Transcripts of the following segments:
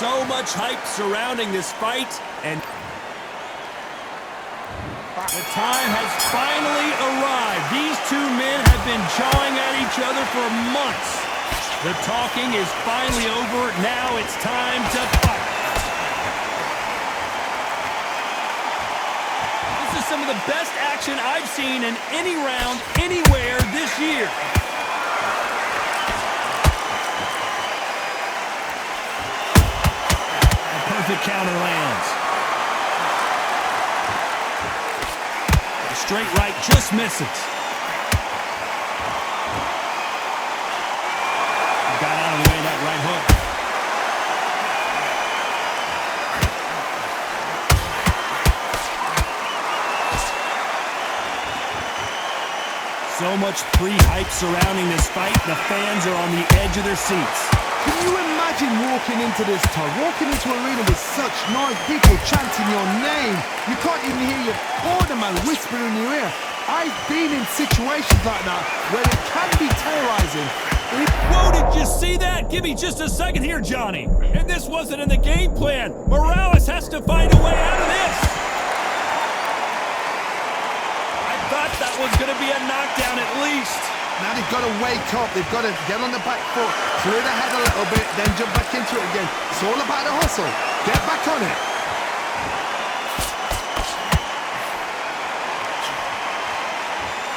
So much hype surrounding this fight, and the time has finally arrived. These two men have been jawing at each other for months. The talking is finally over. Now it's time to fight. This is some of the best action I've seen in any round, anywhere this year. A perfect counter lands. The straight right just misses. Got out of the way of that right hook. So much pre-hype surrounding this fight. The fans are on the edge of their seats. Can you imagine walking into this, Todd? Walking into an arena with such noise, people chanting your name. You can't even hear your corner man whispering in your ear. I've been in situations like that where it can be terrorizing. Whoa, did you see that? Give me just a second here, Johnny. And this wasn't in the game plan. Morales has to find a way out of this. I thought that was going to be a knockdown at least. Now they've got to wake up. They've got to get on the back foot, clear the head a little bit, then jump back into it again. It's all about the hustle. Get back on it.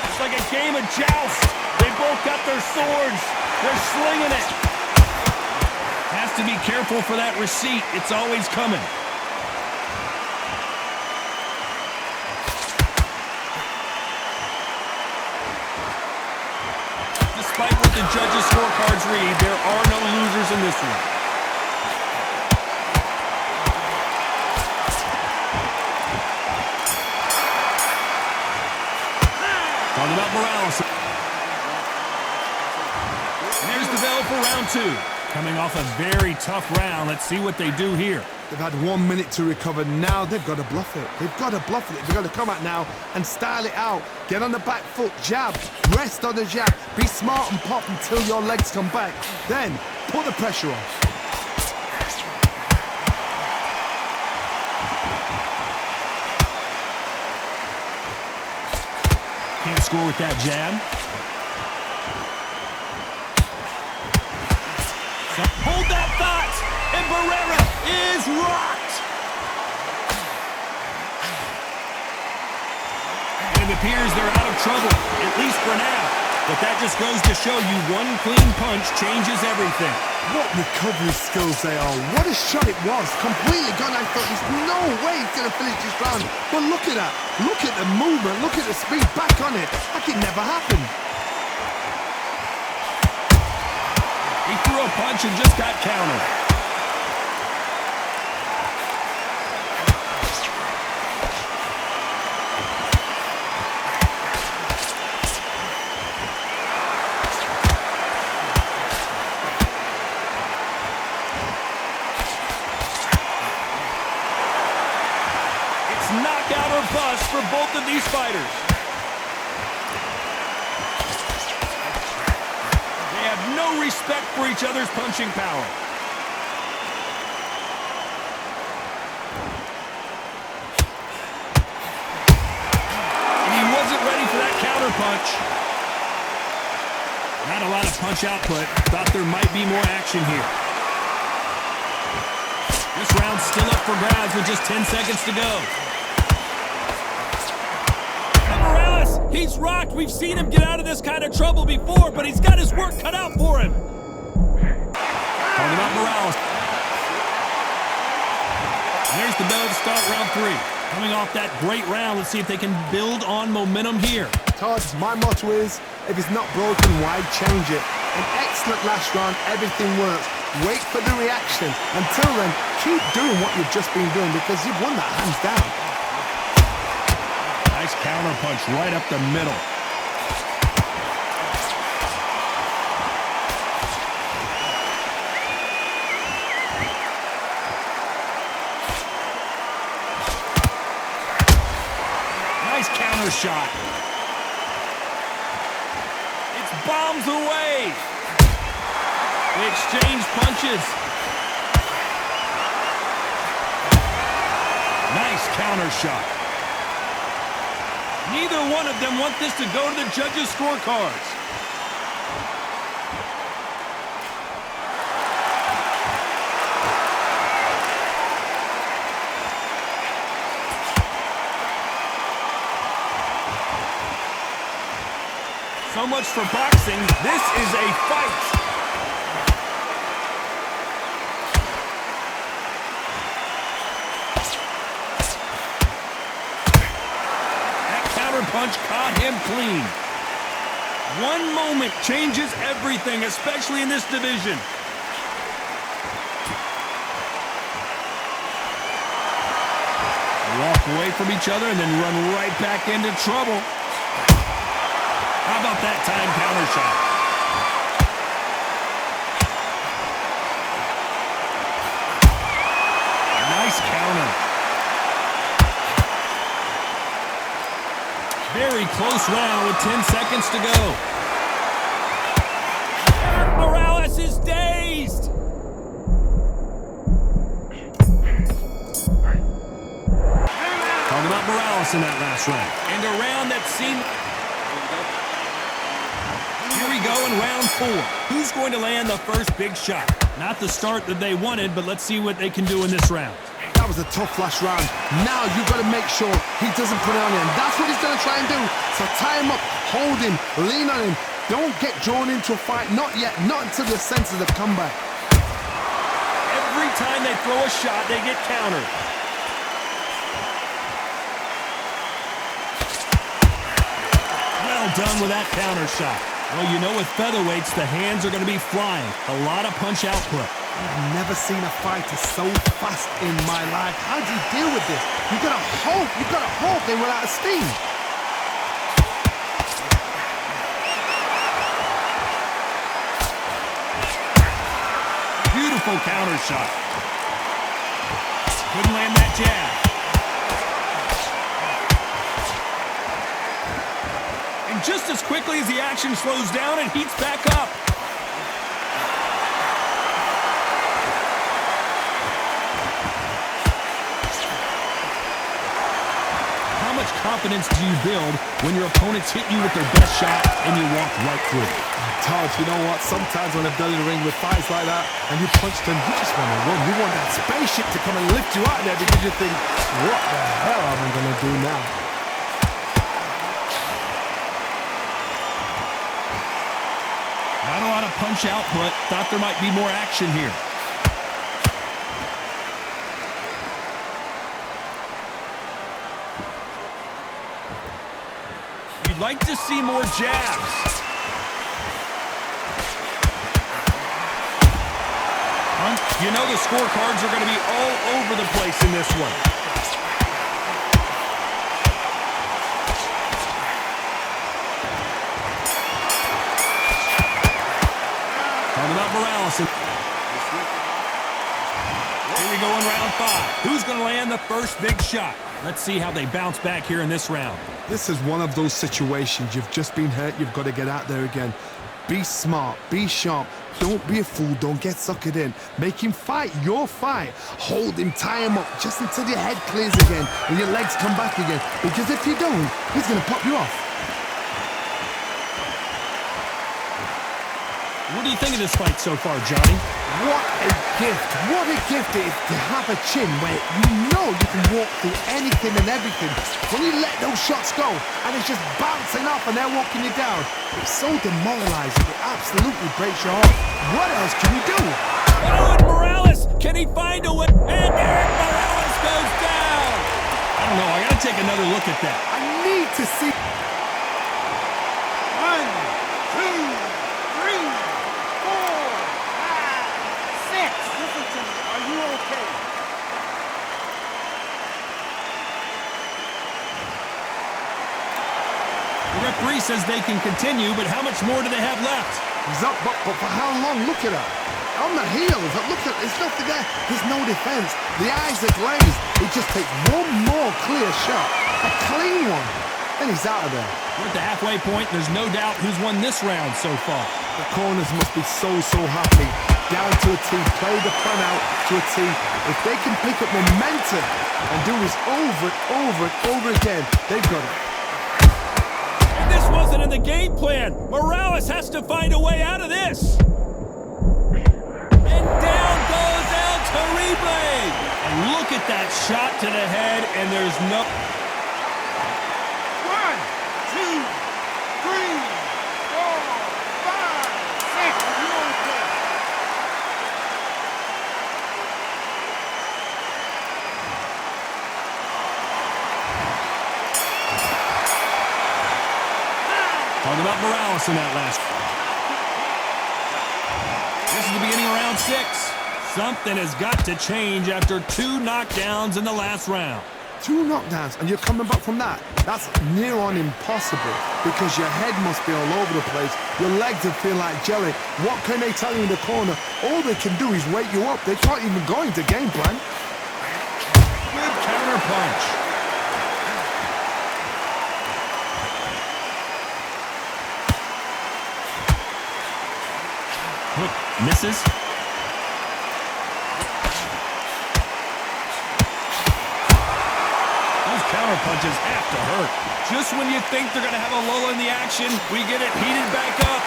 It's like a game of joust. They both got their swords. They're slinging it. Has to be careful for that receipt. It's always coming. Despite what the judges' scorecards read, there are no losers in this one. Talking about Morales. There's the bell for round two. Coming off a very tough round. Let's see what they do here. They've had 1 minute to recover. Now they've got to bluff it. They've got to bluff it. They've got to come out now and style it out. Get on the back foot, jab, rest on the jab. Be smart and pop until your legs come back. Then put the pressure on. Can't score with that jab. So hold that thought, and Barrera is rocked. And it appears they're out of trouble, at least for now. But that just goes to show you one clean punch changes everything. What recovery skills they are. What a shot it was. Completely gone. I thought there's no way he's going to finish this round. But look at that. Look at the movement. Look at the speed. Back on it. Like it never happened. He threw a punch and just got countered. It's knockout or bust for both of these fighters. No respect for each other's punching power. And he wasn't ready for that counter punch. Not a lot of punch output. Thought there might be more action here. This round's still up for grabs with just 10 seconds to go. He's rocked. We've seen him get out of this kind of trouble before, but he's got his work cut out for him. Talking about Morales. There's the bell to start round three. Coming off that great round, let's see if they can build on momentum here. Todd, my motto is, if it's not broken, why change it? An excellent last round. Everything works. Wait for the reaction. Until then, keep doing what you've just been doing because you've won that hands down. Nice counter punch right up the middle. Nice counter shot. It's bombs away. They exchange punches. counter shot. Neither one of them want this to go to the judges' scorecards. So much for boxing. This is a fight. That counter punch caught him clean. One moment changes everything, especially in this division. Walk away from each other and then run right back into trouble. How about that time counter shot? Nice counter. Very close round with 10 seconds to go. Morales is dazed. Talking about Morales in that last round. And a round that seemed... Here we go in round 4. Who's going to land the first big shot? Not the start that they wanted, but let's see what they can do in this round. That was a tough last round. Now you've got to make sure he doesn't put it on him. That's what he's going to try and do. So tie him up, hold him, lean on him. Don't get drawn into a fight. Not yet. Not until your senses have come back. Every time they throw a shot, they get countered. Well done with that counter shot. Well, you know with featherweights, the hands are going to be flying. A lot of punch output. I've never seen a fighter so fast in my life. How do you deal with this? You've got to hope they run out of steam. Beautiful counter shot. Couldn't land that jab. And just as quickly as the action slows down, it heats back up. How much confidence do you build when your opponents hit you with their best shot and you walk right through it? Todd, you know what? Sometimes when I've done in the ring with fights like that and you punch them, you just want to run. You want that spaceship to come and lift you out there because you think, what the hell am I going to do now? Not a lot of punch output. Thought there might be more action here. You'd like to see more jabs. You know the scorecards are going to be all over the place in this one. Talking about Morales. Here we go in round 5. Who's going to land the first big shot? Let's see how they bounce back here in this round. This is one of those situations. You've just been hurt. You've got to get out there again. Be smart. Be sharp. Don't be a fool. Don't get suckered in. Make him fight your fight. Hold him, tie him up just until your head clears again and your legs come back again. Because if you don't, he's going to pop you off. What do you think of this fight so far, Johnny? What a gift. What a gift it is to have a chin where you know you can walk through anything and everything. When you let those shots go and it's just bouncing off and they're walking you down, it's so demoralizing. It absolutely breaks your heart. What else can you do? Oh, and Morales! Can he find a way? And Eric Morales goes down! I don't know. I got to take another look at that. I need to see... 6. Listen to me. Are you okay? The referee says they can continue, but how much more do they have left? He's up, but for how long? Look at her. On the heels. Look at, there's nothing there. There's no defense. The eyes are glazed. It just takes one more clear shot. A clean one. And he's out of there. We're at the halfway point. There's no doubt who's won this round so far. The corners must be so happy. down to a T, play the plan out to a T. If they can pick up momentum and do this over and over and over again, they've got it. And this wasn't in the game plan. Morales has to find a way out of this. And down goes El Terrible. And look at that shot to the head, and there's no... 1, 2, 3, 4, 5, 6. Are you okay? Talking about Morales in that last. This is the beginning of round 6. Something has got to change after 2 knockdowns in the last round. 2 knockdowns and you're coming back from that. That's near on impossible because your head must be all over the place. Your legs will feel like jelly. What can they tell you in the corner? All they can do is wake you up. They can't even go into game plan. Good counter punch. Hook misses. Counter punches have to hurt. Just when you think they're going to have a lull in the action, we get it heated back up.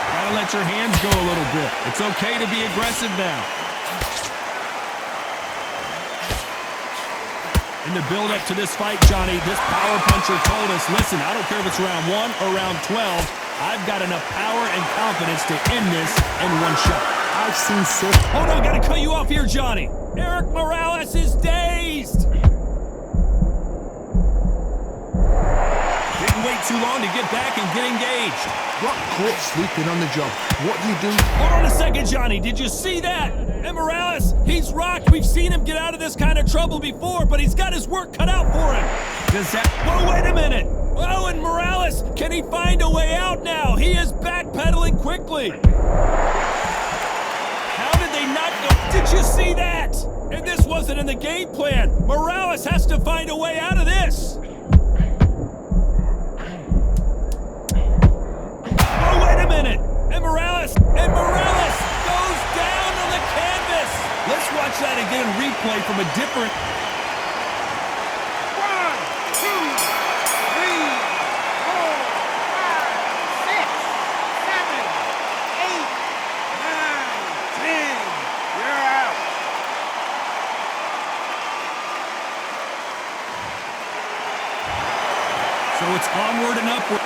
Gotta let your hands go a little bit. It's okay to be aggressive now. In the build-up to this fight, Johnny, this power puncher told us, listen, I don't care if it's round 1 or round 12, I've got enough power and confidence to end this in 1 shot. I've seen so... Hold on, gotta cut you off here, Johnny. Erik Morales is dazed. Didn't wait too long to get back and get engaged. Got caught sleeping on the job. What do you do? Hold on a second, Johnny. Did you see that? And Morales, he's rocked. We've seen him get out of this kind of trouble before, but he's got his work cut out for him. Does that... Whoa, wait a minute. Oh, and Morales, can he find a way out now? He is backpedaling quickly. How did they not go? Did you see that? And this wasn't in the game plan. Morales has to find a way out of this. Oh, wait a minute. And Morales goes down on the canvas. Let's watch that again, replay from a different... 1, 2, 3, 4, 5, 6, 7, 8, 9, 10. You're out. So it's onward and upward.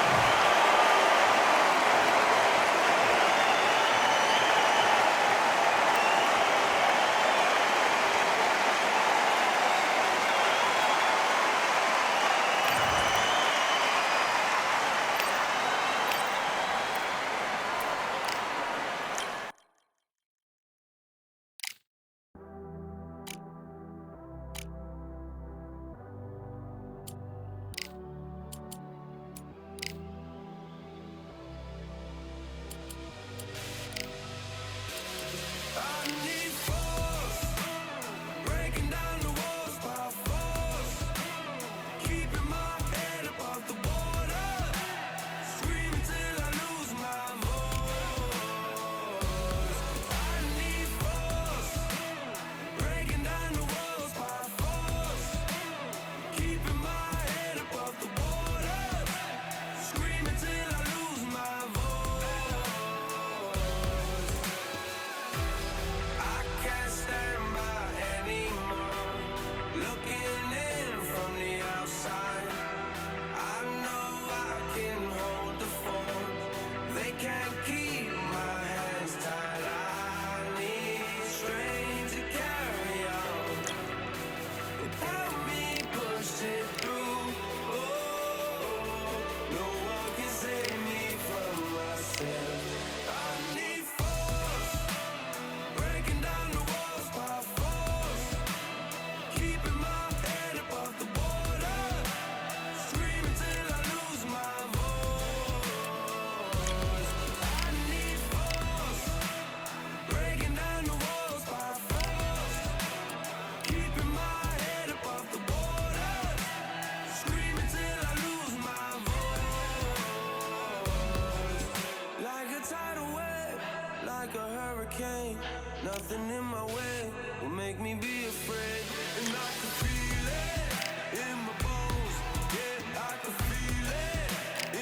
like a hurricane. Nothing in my way will make me be afraid. And I can feel it in my bones. Yeah, I can feel it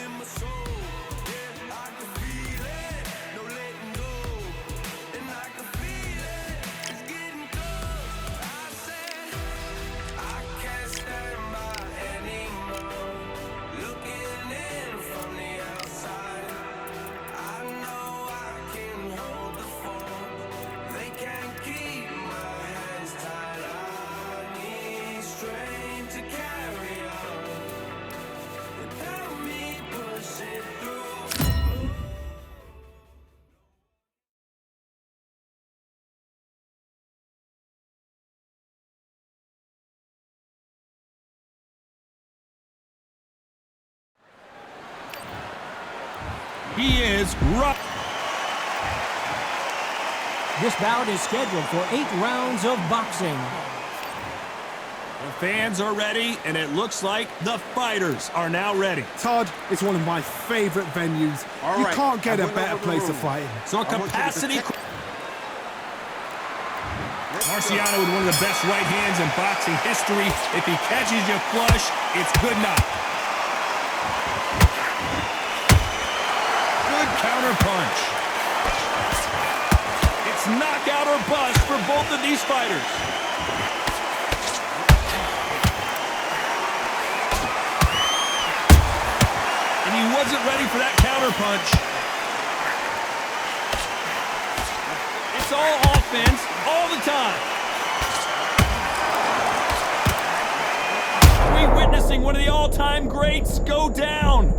in my soul. Yeah, I can feel it, no letting go. And I can feel it, it's getting close. I said, I can't stand by anymore. Looking in from the outside, I know I can hold the phone. They can't keep my hands tied. I need strength to carry on. Without me pushing through. He is rock. This bout is scheduled for 8 rounds of boxing. The fans are ready, and it looks like the fighters are now ready. Todd, it's one of my favorite venues. All You right, can't get I a went better over the place to rules. fight in. So a I want you to capacity. protect- Marciano with one of the best right hands in boxing history. If he catches you flush, it's good enough. Good counter punch. It's knockout or bust for both of these fighters. And he wasn't ready for that counter punch. It's all offense all the time. Are we witnessing one of the all-time greats go down?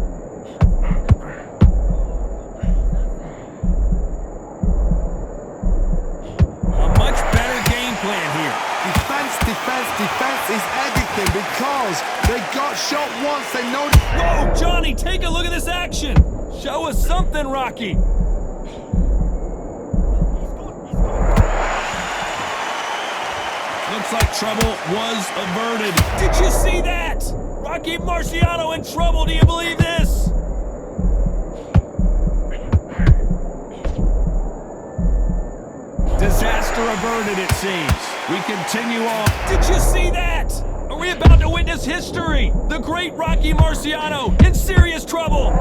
A much better game plan here. Defense, defense, defense is everything because they got shot once, they know. Whoa, Johnny, take a look at this action. Show us something, Rocky. Looks like trouble was averted. Did you see that? Rocky Marciano in trouble. Do you believe this? Disaster averted, it seems. We continue on. Did you see that? Are we about to witness history? The great Rocky Marciano in serious trouble.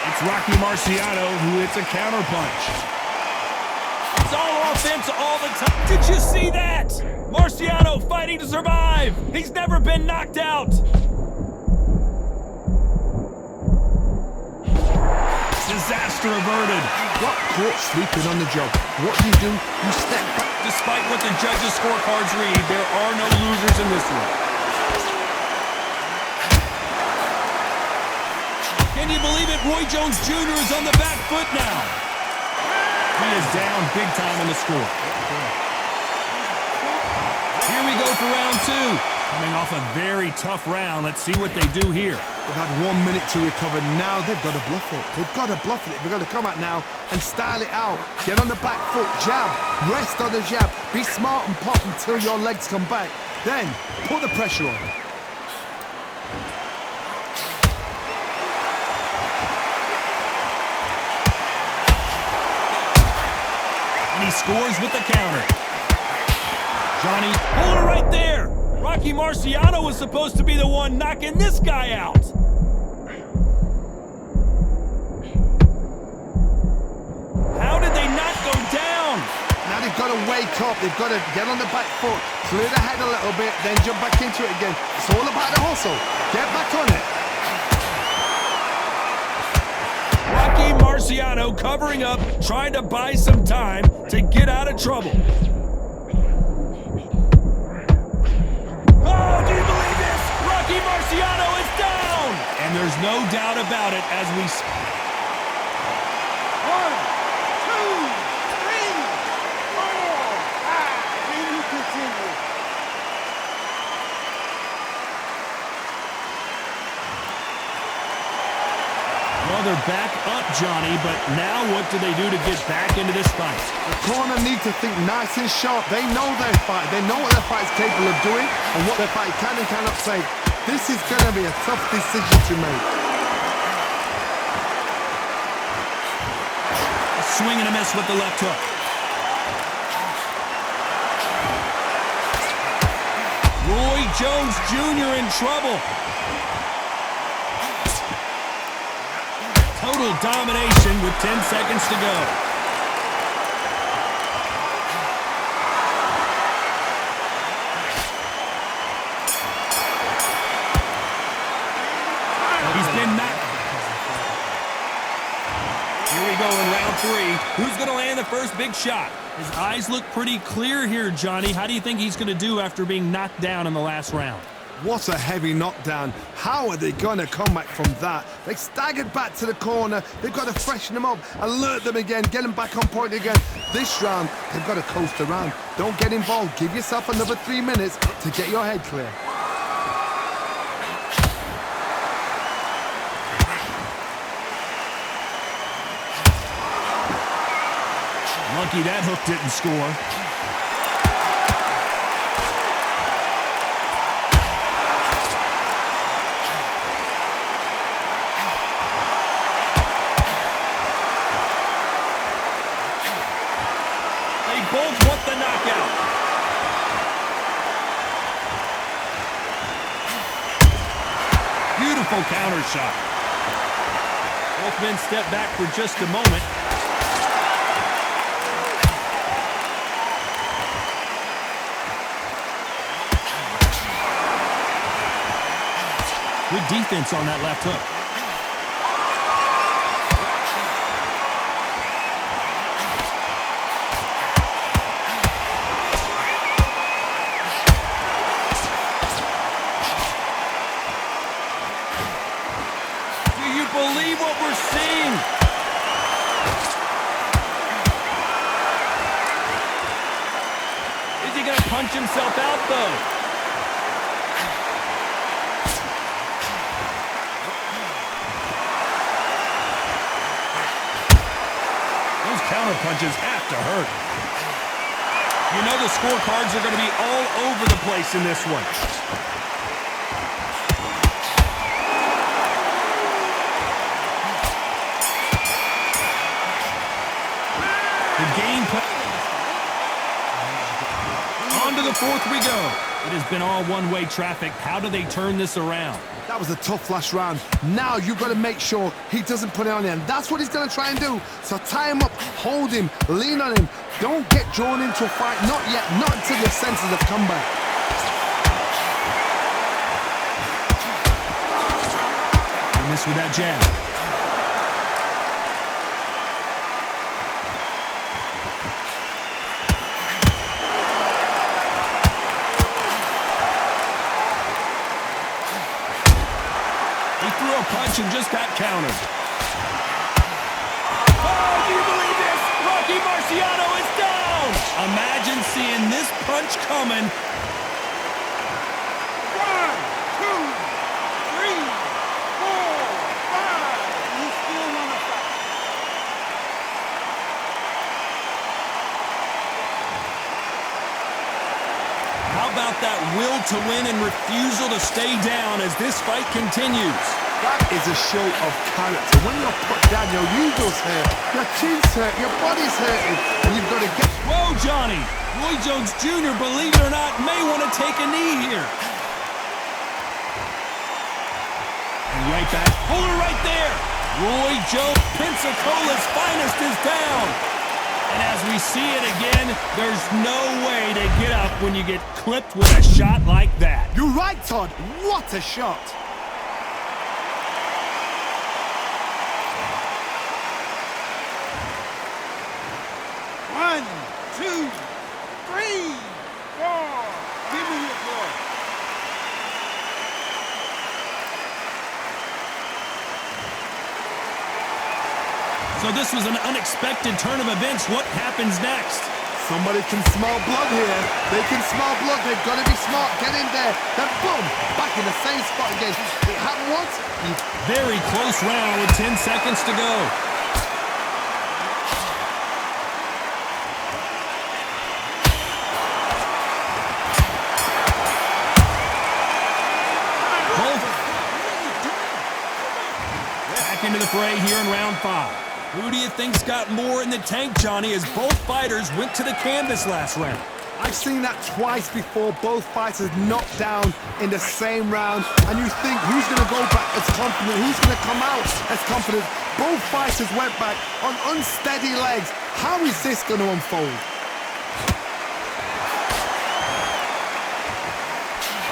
It's Rocky Marciano who hits a counterpunch. It's all offense all the time. Did you see that? Marciano fighting to survive. He's never been knocked out. Disaster averted. Got caught sleeping on the job. What do? You step back. Despite what the judges' scorecards read, there are no losers in this one. Can you believe it? Roy Jones Jr. is on the back foot now. He is down big time on the score. Here we go for round 2. Coming off a very tough round. Let's see what they do here. They've had 1 minute to recover. Now they've got to bluff it. They've got to bluff it. They've got to come out now and style it out. Get on the back foot, jab, rest on the jab. Be smart and pop until your legs come back. Then put the pressure on. And he scores with the counter. Johnny, hold it right there. Rocky Marciano was supposed to be the one knocking this guy out. How did they not go down? Now they've got to wake up. They've got to get on the back foot, clear the head a little bit, then jump back into it again. It's all about the hustle. Get back on it. Rocky Marciano covering up, trying to buy some time to get out of trouble. Oh, do you believe this? Rocky Marciano is down! And there's no doubt about it as we... 1, 2, 3, 4, 5. Can you continue? Well, they're back up, Johnny, but now what do they do to get back into this fight? The corner need to think nice and sharp. They know their fight. They know what their fight's capable of doing and what their fight can and cannot say. This is going to be a tough decision to make. Swing and a miss with the left hook. Roy Jones Jr. in trouble. Total domination with 10 seconds to go. He's been knocked. Here we go in round 3. Who's going to land the first big shot? His eyes look pretty clear here, Johnny. How do you think he's going to do after being knocked down in the last round? What a heavy knockdown. How are they going to come back from that? They staggered back to the corner. They've got to freshen them up, alert them again, get them back on point again. This round, they've got to coast around. Don't get involved. Give yourself another 3 minutes to get your head clear. Lucky that hook didn't score. They both want the knockout. Beautiful counter shot. Both men step back for just a moment. Good defense on that left hook. Do you believe what we're seeing? Is he going to punch himself out, though? Counter punches have to hurt. You know the scorecards are going to be all over the place in this one. The game plan. On to the 4th we go. It has been all one-way traffic. How do they turn this around? That was a tough last round. Now you've got to make sure he doesn't put it on him. That's what he's going to try and do. So tie him up, hold him, lean on him. Don't get drawn into a fight. Not yet. Not until your senses have come back. And this with that jab. Punch and just got countered. Oh, do you believe this? Rocky Marciano is down! Imagine seeing this punch coming. 1, 2, 3, 4, 5. You still want to fight. How about that will to win and refusal to stay down as this fight continues? That is a show of character. When you're put down, your ego's hurt, your chin's hurt, your body's hurting, and you've got to get... Whoa, Johnny! Roy Jones Jr., believe it or not, may want to take a knee here. And right back. Hold it right there! Roy Jones, Pensacola's finest, is down. And as we see it again, there's no way to get up when you get clipped with a shot like that. You're right, Todd. What a shot. One, 2, 3, 4. Give me your boy. So this was an unexpected turn of events. What happens next? Somebody can smell blood here. They can smell blood. They've got to be smart. Get in there. Then boom, back in the same spot again. It happened once. Very close round with 10 seconds to go. Back into the fray here in round 5. Who do you think's got more in the tank, Johnny, as both fighters went to the canvas last round? I've seen that twice before, both fighters knocked down in the same round, and you think who's going to go back as confident, who's going to come out as confident. Both fighters went back on unsteady legs. How is this going to unfold?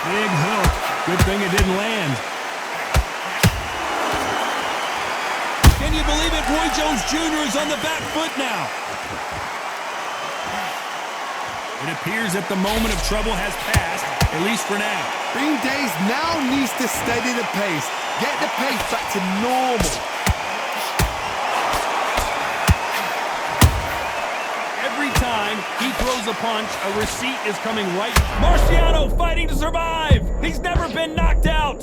Big hook. Good thing it didn't land. Can you believe it? Roy Jones Jr. is on the back foot now. It appears that the moment of trouble has passed, at least for now. Bean Days now needs to steady the pace, get the pace back to normal. Every time he throws a punch, a receipt is coming right. Marciano fighting to survive. He's never been knocked out.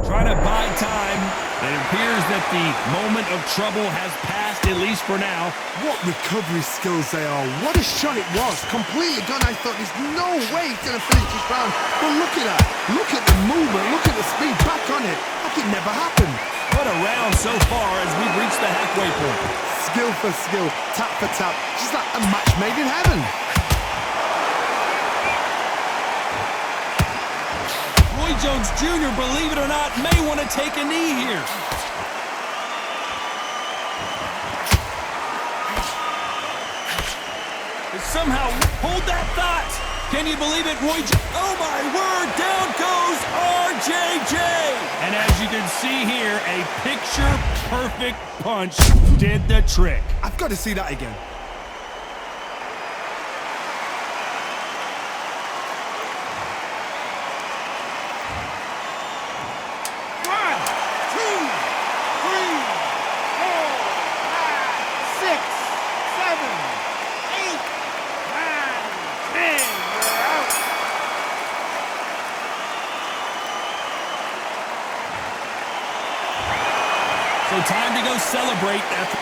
Trying to buy time. It appears that the moment of trouble has passed, at least for now. What recovery skills they are. What a shot it was. Completely gone. I thought there's no way he's going to finish this round. But look at that. Look at the movement. Look at the speed. Back on it. Like it never happened. What a round so far as we've reached the halfway point. Skill for skill. Tap for tap. Just like a match made in heaven. Roy Jones Jr., believe it or not, may want to take a knee here. Somehow, hold that thought. Can you believe it, oh my word, down goes RJJ. And as you can see here, a picture-perfect punch did the trick. I've got to see that again. So time to go celebrate after